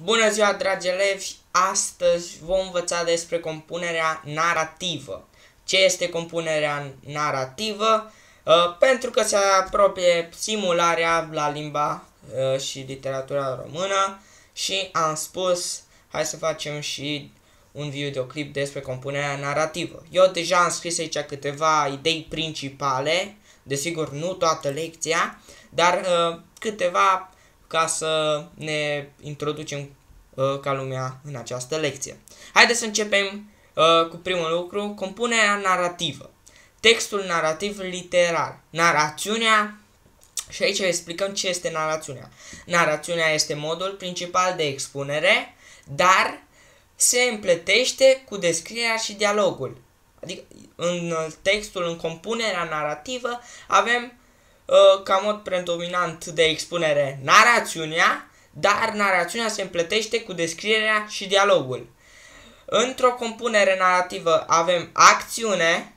Bună ziua, dragi elevi! Astăzi vom învăța despre compunerea narrativă. Ce este compunerea narrativă? Pentru că se apropie simularea la limba și literatura română și am spus, hai să facem și un videoclip despre compunerea narrativă. Eu deja am scris aici câteva idei principale, desigur nu toată lecția, dar câteva ca să ne introducem ca lumea în această lecție. Haideți să începem cu primul lucru, compunerea narrativă. Textul narrativ literar. Narațiunea, și aici explicăm ce este narațiunea. Narațiunea este modul principal de expunere, dar se împletește cu descrierea și dialogul. Adică în textul, în compunerea narrativă, avem ca mod predominant de expunere narațiunea, dar narațiunea se împletește cu descrierea și dialogul. Într-o compunere narrativă avem acțiune,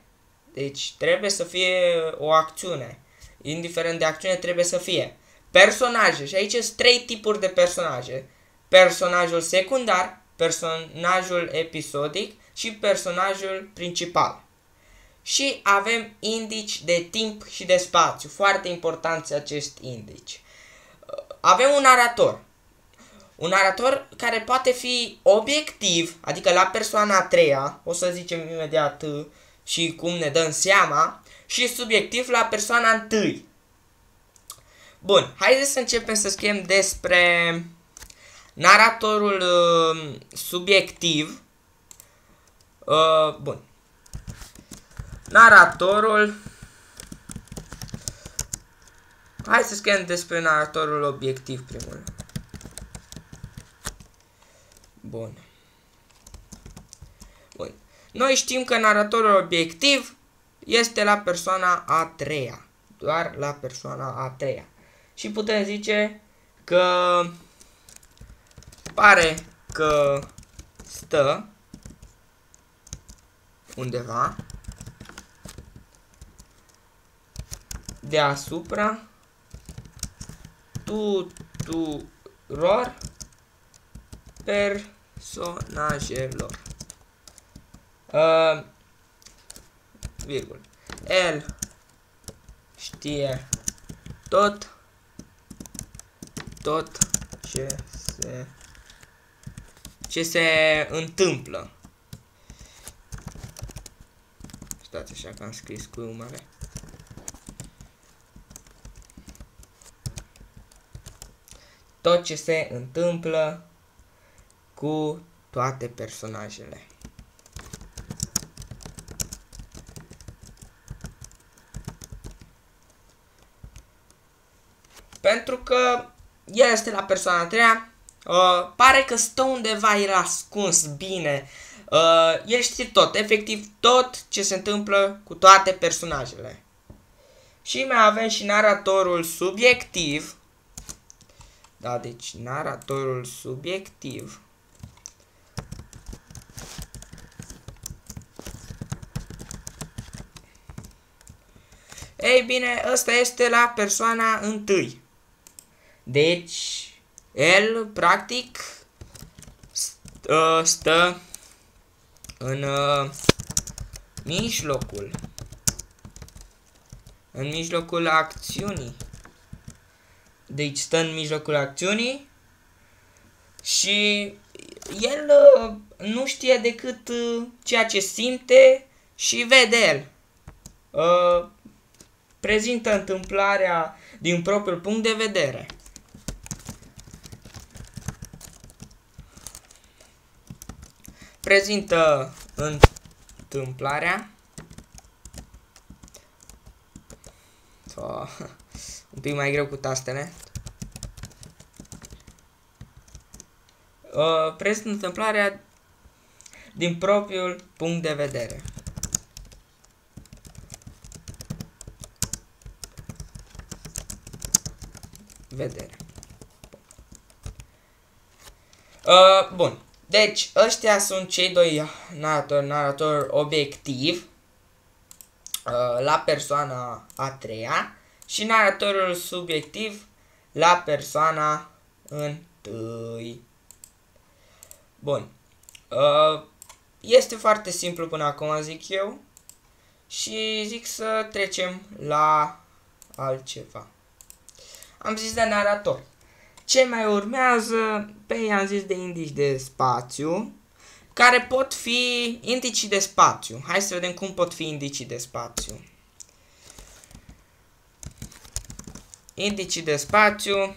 deci trebuie să fie o acțiune. Indiferent de acțiune trebuie să fie. Personaje, și aici sunt trei tipuri de personaje. Personajul secundar, personajul episodic și personajul principal. Și avem indici de timp și de spațiu. Foarte importanți acești indici. Avem un narator. Un narator care poate fi obiectiv, adică la persoana a treia, o să zicem imediat și cum ne dăm seama, și subiectiv la persoana întâi. Bun, haideți să începem să scriem despre naratorul subiectiv. Bun. Naratorul. Hai să scriem despre naratorul obiectiv primul. Bun. Bun. Noi știm că naratorul obiectiv este la persoana a treia. Doar la persoana a treia. Și putem zice că pare că stă undeva deasupra tuturor personajelor. Virgul. El știe tot ce se întâmplă. Stați așa că am scris cu mare. Tot ce se întâmplă cu toate personajele. Pentru că el este la persoana a treia, pare că stă undeva, el ascuns bine. El știe tot, efectiv tot ce se întâmplă cu toate personajele. Și mai avem și naratorul subiectiv. Da, deci naratorul subiectiv. Ei bine, ăsta este la persoana întâi. Deci, el, practic, stă în mijlocul acțiunii. Deci stă în mijlocul acțiunii și el nu știe decât ceea ce simte și vede el. Prezintă întâmplarea din propriul punct de vedere. Prezintă întâmplarea. Un pic mai greu cu tastele. Prezintă întâmplarea din propriul punct de vedere. Bun. Deci, ăștia sunt cei doi naratori obiectiv la persoana a treia și naratorul subiectiv la persoana întâi. Bun. Este foarte simplu până acum, zic eu. Și zic să trecem la altceva. Am zis de narator. Ce mai urmează? I-am zis de indici de spațiu, care pot fi indicii de spațiu. Hai să vedem cum pot fi indicii de spațiu. Indicii de spațiu.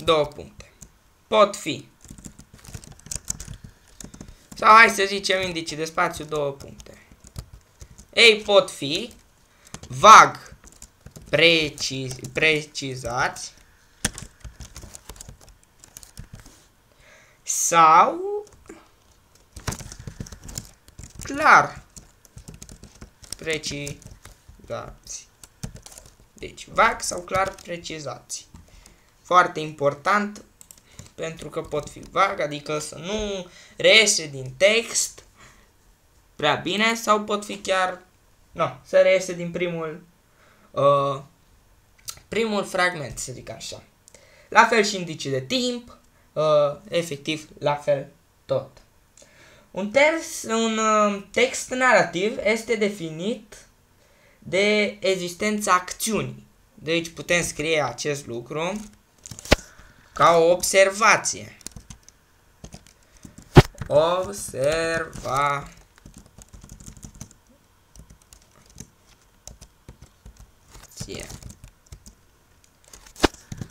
Două puncte. Pot fi. Sau hai să zicem indicii de spațiu, două puncte. Ei pot fi vag precizați sau clar precizați. Deci vag sau clar precizați. Foarte important, pentru că pot fi vag, adică să nu reiese din text prea bine, sau pot fi chiar, să reiese din primul fragment, să zic așa. La fel și indicii de timp, efectiv la fel tot. Un text narrativ este definit de existența acțiunii. Deci putem scrie acest lucru ca o observație.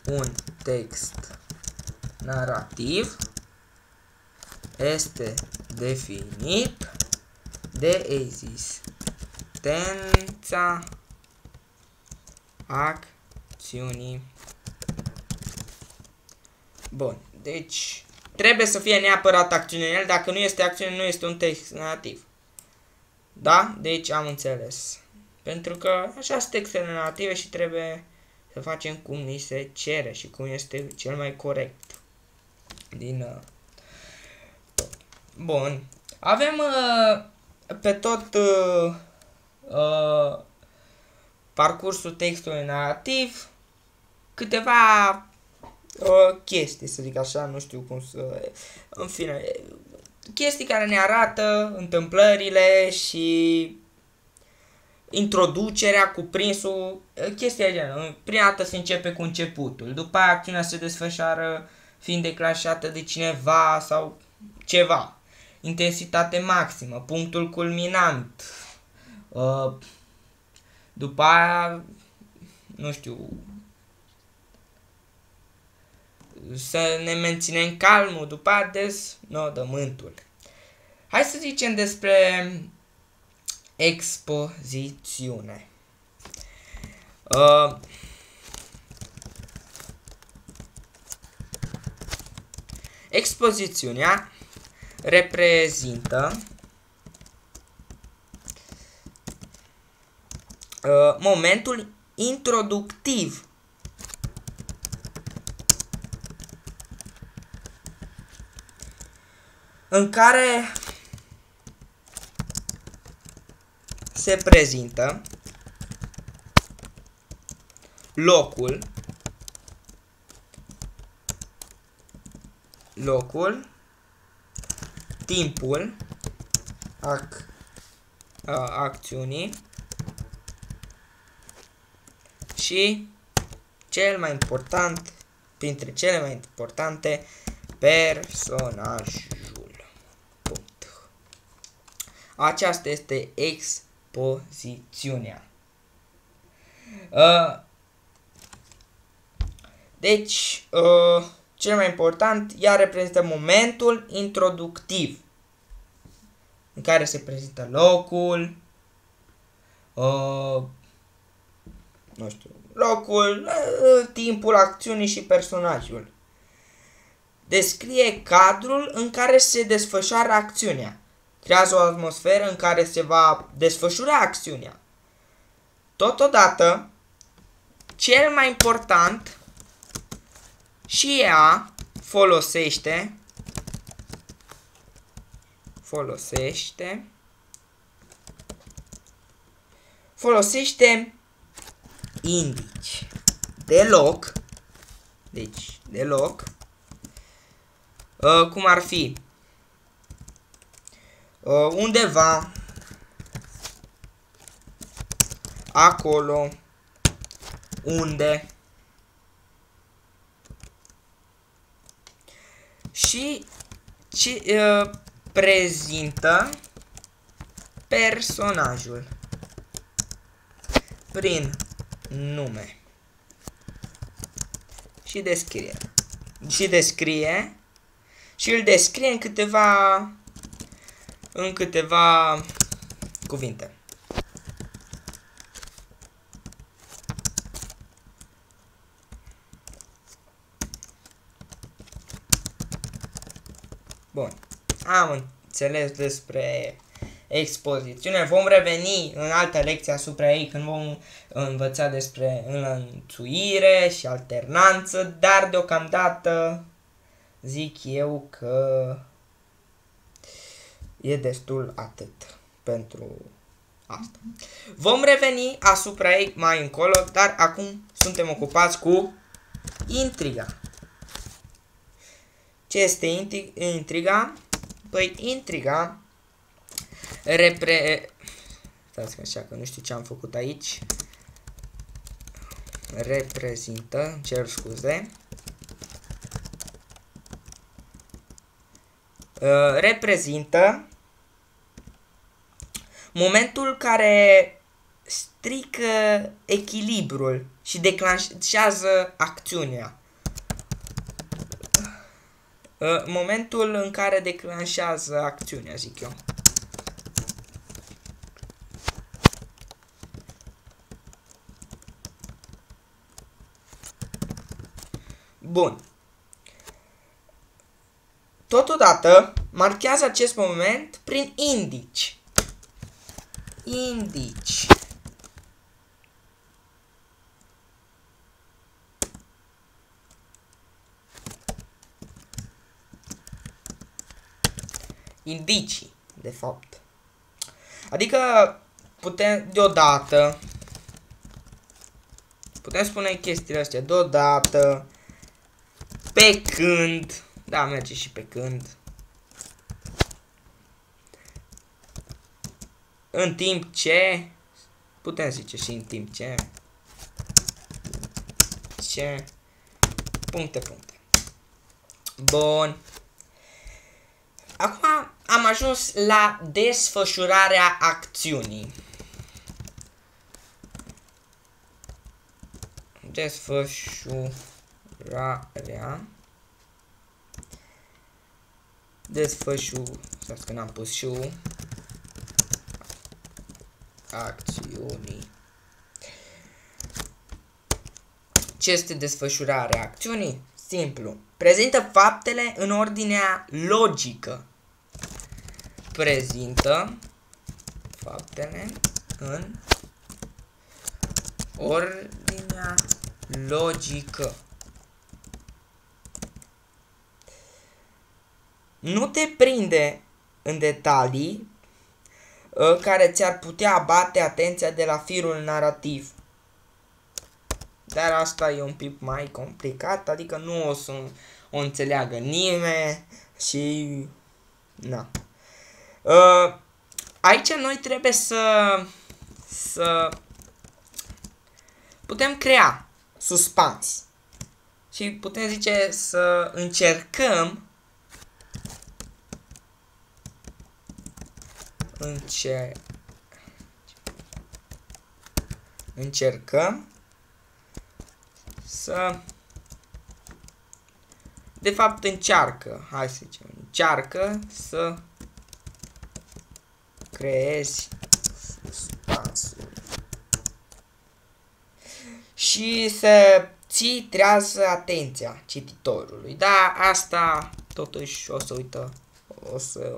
Un text narrativ este definit de existența acțiunii. Bun, deci trebuie să fie neapărat acțiune în el, dacă nu este acțiune, nu este un text narrativ. Da? Deci am înțeles. Pentru că așa sunt textele narrative și trebuie să facem cum ni se cere și cum este cel mai corect. Bun. Avem pe tot parcursul textului narrativ câteva chestii, să zic așa, nu știu cum să... În fine, chestii care ne arată întâmplările și introducerea, cuprinsul, chestia de genul. Prima dată se începe cu începutul, după aia acțiunea se desfășoară fiind declanșată de cineva sau ceva. Intensitate maximă, punctul culminant. După aia, nu știu, să ne menținem calmul, după aia deznodământul. Hai să zicem despre expozițiune. Expozițiunea reprezintă momentul introductiv în care se prezintă locul, timpul acțiunii și cel mai important, printre cele mai importante, personajul. Punct. Aceasta este expozițiunea. Deci, cel mai important, ea reprezintă momentul introductiv în care se prezintă locul, nu știu, locul, timpul acțiunii și personajul. Descrie cadrul în care se desfășoară acțiunea. Creează o atmosferă în care se va desfășura acțiunea. Totodată, cel mai important, și ea folosește indici. deloc. Deci, deloc. Cum ar fi undeva acolo unde și prezintă personajul prin nume și descrie și îl descrie în câteva cuvinte. Bun, am înțeles despre expozițiune. Vom reveni în altă lecție asupra ei când vom învăța despre înlănțuire și alternanță, dar deocamdată zic eu că e destul atât pentru asta. Vom reveni asupra ei mai încolo, dar acum suntem ocupați cu intriga. Ce este intriga? Păi intriga stați așa că nu știu ce am făcut aici. Reprezintă, cer scuze. Reprezintă momentul care strică echilibrul și declanșează acțiunea. Momentul în care declanșează acțiunea, zic eu. Bun. Totodată, marchează acest moment prin indici. Indici. Indicii, de fapt. Adică putem deodată, putem spune chestiile astea deodată, pe când, da, merge și pe când, în timp ce, putem zice și în timp ce, puncte. Bun. Acum am ajuns la desfășurarea acțiunii. Stați că n-am pus și acțiunii. Ce este desfășurarea acțiunii? Simplu. Prezintă faptele în ordinea logică. Prezintă faptele în ordinea logică. Nu te prinde în detalii care ți-ar putea abate atenția de la firul narrativ. Dar asta e un pic mai complicat, adică nu o să o înțeleagă nimeni și... na. Aici noi trebuie să putem crea suspans. Și putem zice să încercăm să, de fapt încearcă, hai să zicem, încearcă să creezi suspansul și să ții trează atenția cititorului. Da, asta totuși o să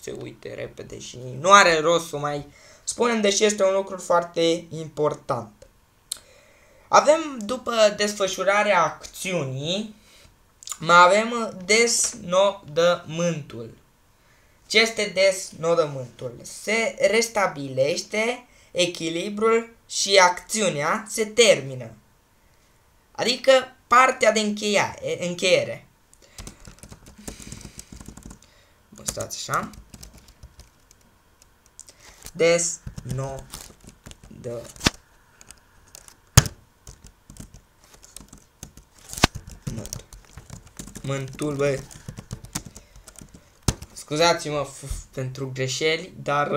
se uite repede și nu are rost să mai spunem, deși este un lucru foarte important. Avem, după desfășurarea acțiunii, mai avem desnodământul. Ce este desnodământul? Se restabilește echilibrul și acțiunea se termină. Adică partea de încheiere. Bun, stați așa. Desnodământul, bă. Scuzați-mă pentru greșeli, dar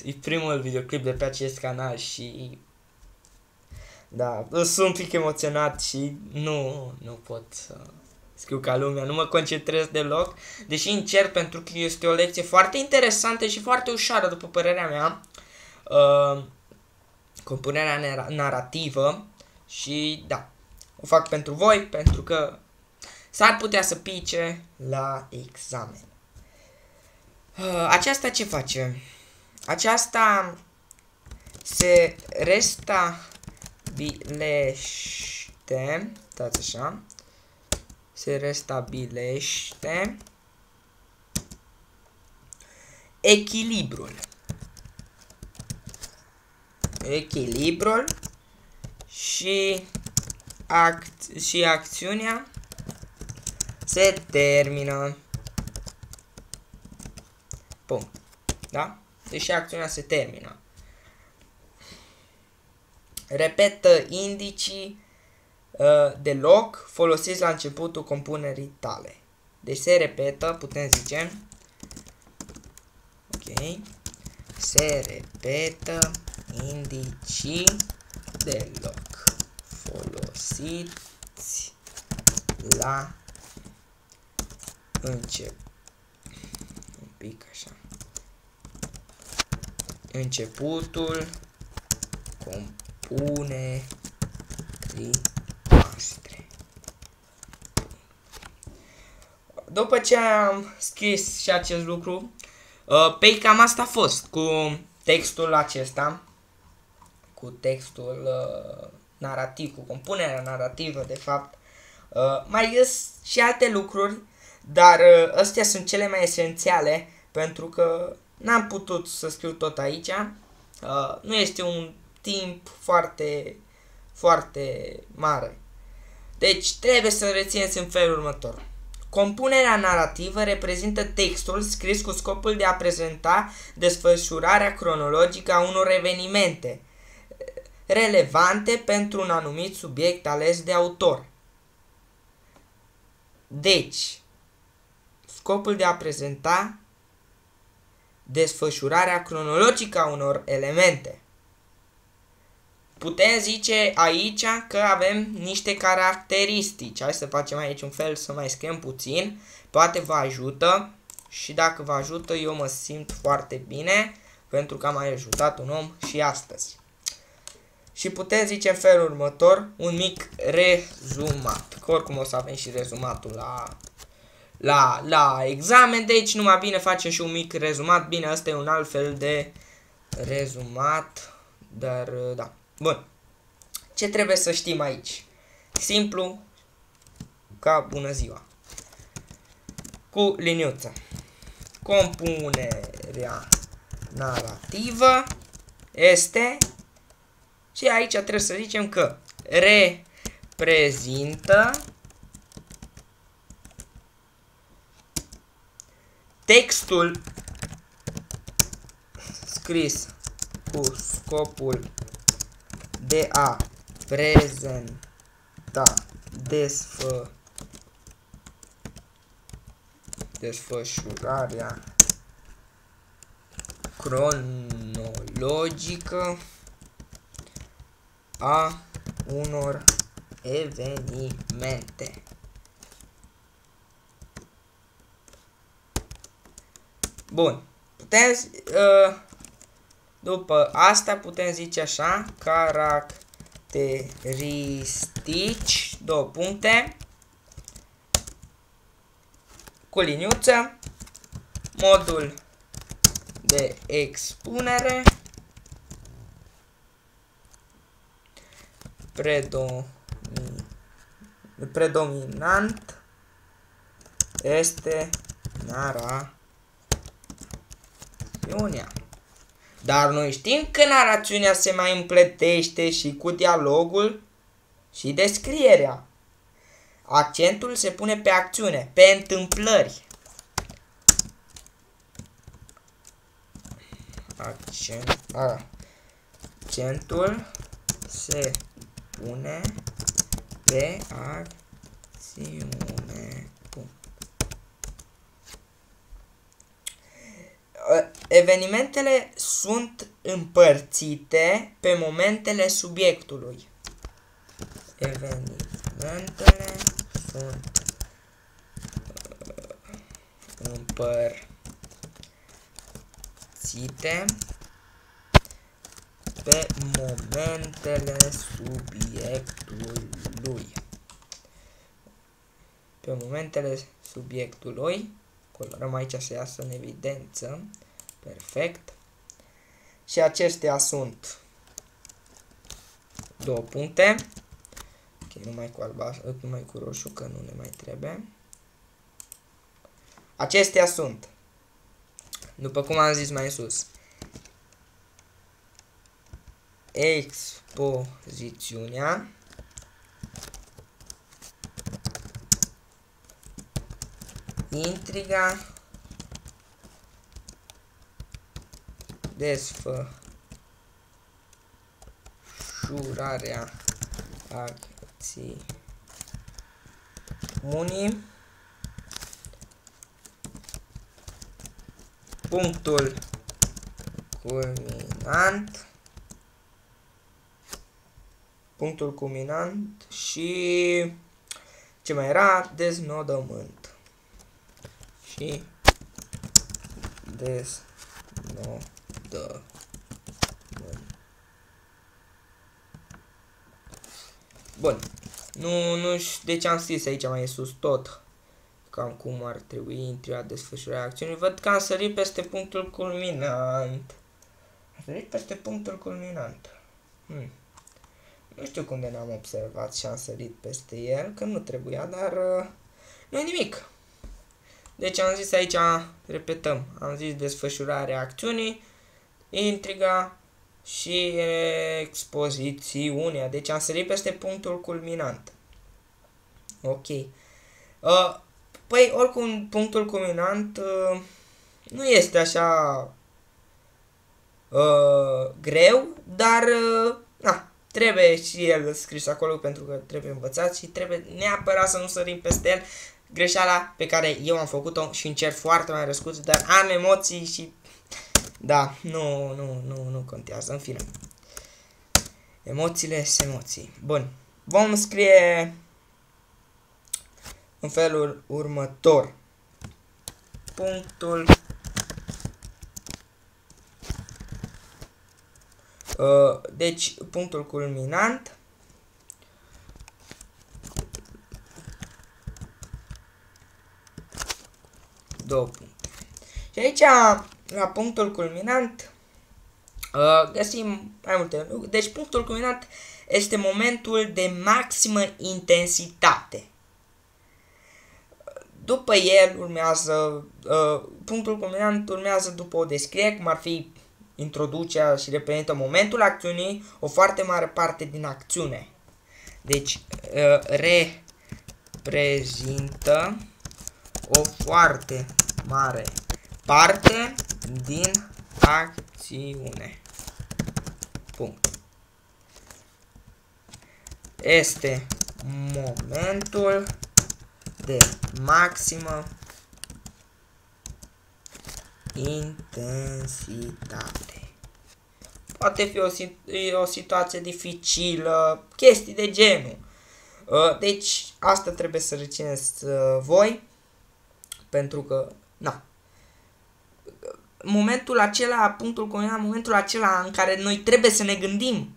e primul videoclip de pe acest canal și da, sunt un pic emoționat și nu pot să scriu ca lumea, nu mă concentrez deloc, deși încerc pentru că este o lecție foarte interesantă și foarte ușoară, după părerea mea, compunerea narrativă și da, o fac pentru voi, pentru că s-ar putea să pice la examen. Aceasta ce face? Aceasta se restabilește, stați așa, se restabilește echilibrul și acțiunea se termină. Punct. Da? Deci acțiunea se termină. Repetă indicii de loc folosiți la începutul compunerii tale. Deci se repetă, putem zice. Ok. Se repetă indicii de loc folosiți la început. Un pic așa. Începutul compunerii noastre. După ce am scris și acest lucru, pe cam asta a fost cu textul acesta, cu textul narrativ, cu compunerea narrativă, de fapt. Mai găs și alte lucruri, dar astea sunt cele mai esențiale, pentru că n-am putut să scriu tot aici. Nu este un timp foarte mare. Deci trebuie să rețineți în felul următor. Compunerea narrativă reprezintă textul scris cu scopul de a prezenta desfășurarea cronologică a unor evenimente relevante pentru un anumit subiect ales de autor. Deci, scopul de a prezenta desfășurarea cronologică a unor elemente. Putem zice aici că avem niște caracteristici. Hai să facem aici un fel, să mai scriem puțin. Poate vă ajută și dacă vă ajută eu mă simt foarte bine, pentru că am mai ajutat un om și astăzi. Și putem zice în felul următor un mic rezumat. Că oricum o să avem și rezumatul la examen, deci numai bine facem și un mic rezumat. Bine, ăsta e un alt fel de rezumat, dar da. Bun. Ce trebuie să știm aici? Simplu ca bună ziua. Cu liniuță. Compunerea narrativă este, și aici trebuie să zicem că reprezintă textul scris cu scopul de a prezenta desfășurarea cronologică a unor evenimente. Bun. Putem, după asta putem zice așa, caracteristici, două puncte, cu liniuță, modul de expunere, predominant este narațiunea. Dar noi știm că narațiunea se mai împletește și cu dialogul și descrierea. Accentul se pune pe acțiune, pe întâmplări. Accentul se pune pe acțiune. Evenimentele sunt împărțite pe momentele subiectului. Evenimentele sunt împărțite pe momentele subiectului. Pe momentele subiectului. Colorăm aici să iasă în evidență. Perfect. Și acestea sunt 2 puncte. Ok, numai cu albastru, numai cu roșu, că nu ne mai trebuie. Acestea sunt, după cum am zis mai sus, expozițiunea, intriga, desfășurarea acțiunii, punctul culminant și ce mai era? Deznodământ. Și deznodământ. Bun. Nu știu de ce am scris aici mai sus tot. Cam cum ar trebui intriga, desfășurarea acțiunii. Văd că am sărit peste punctul culminant. Am sărit peste punctul culminant. Nu știu cum de n-am observat și am sărit peste el, că nu trebuia, dar nu e nimic. Deci am zis aici, repetăm, am zis desfășurarea acțiunii, intriga și expozițiunea. Deci am sărit peste punctul culminant. Ok. Păi, oricum, punctul culminant nu este așa greu, dar trebuie și el scris acolo pentru că trebuie învățat și trebuie neapărat să nu sărim peste el. Greșeala pe care eu am făcut-o și încerc foarte mai răscut, dar am emoții și da, nu contează, în fine. Emoțiile sunt emoții. Bun, vom scrie în felul următor. Punctul deci punctul culminant două puncte. Și aici la punctul culminant găsim mai multe lucruri. Deci punctul culminant este momentul de maximă intensitate. După el urmează, punctul culminant urmează după o descriere, cum ar fi introducerea și reprezintă momentul acțiunii, o foarte mare parte din acțiune. Deci, reprezintă o foarte mare parte din acțiune. Punct. Este momentul de maximă intensitate. Poate fi o situație dificilă, chestii de genul. Deci, asta trebuie să rețineți voi, pentru că, momentul acela, punctul culminant, momentul acela în care noi trebuie să ne gândim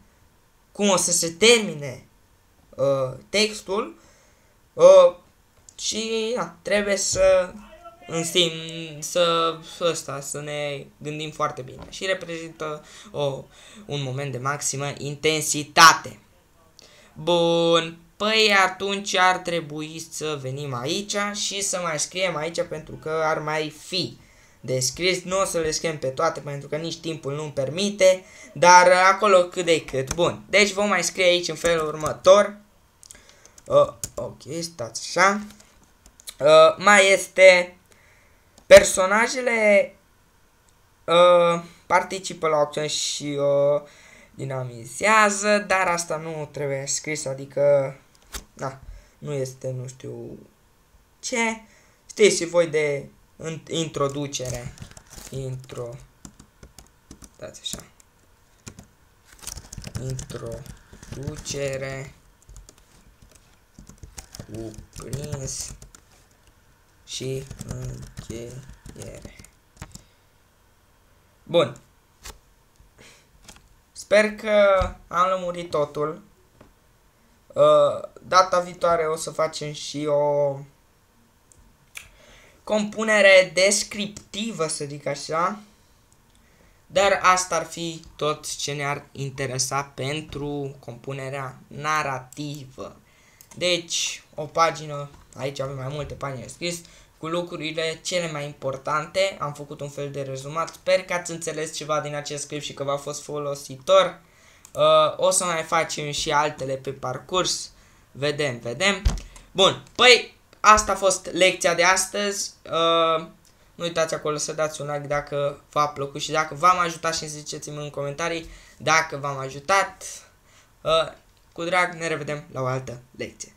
cum o să se termine textul și trebuie să să ne gândim foarte bine și reprezintă un moment de maximă intensitate. Bun, păi atunci ar trebui să venim aici și să mai scriem aici pentru că ar mai fi de scris. Nu o să le scriem pe toate pentru că nici timpul nu-mi permite, dar acolo cât de cât. Bun, deci vom mai scrie aici în felul următor. Ok, stați așa. Mai este personajele participă la opțiuni și dinamizează, dar asta nu trebuie scris, adică da, nu este nu știu ce. Știți și voi de introducere. Dați așa. Introducere, cuprins și încheiere. Bun. Sper că am lămurit totul. Data viitoare o să facem și o compunere descriptivă, să zic așa. Dar asta ar fi tot ce ne-ar interesa pentru compunerea narrativă. Deci, o pagină, aici avem mai multe pagini scris, cu lucrurile cele mai importante. Am făcut un fel de rezumat. Sper că ați înțeles ceva din acest script și că v-a fost folositor. O să mai facem și altele pe parcurs. Vedem. Bun, păi asta a fost lecția de astăzi. Nu uitați acolo să dați un like dacă v-a plăcut și dacă v-am ajutat și ziceți-mi în comentarii dacă v-am ajutat. Cu drag, ne revedem la o altă lecție.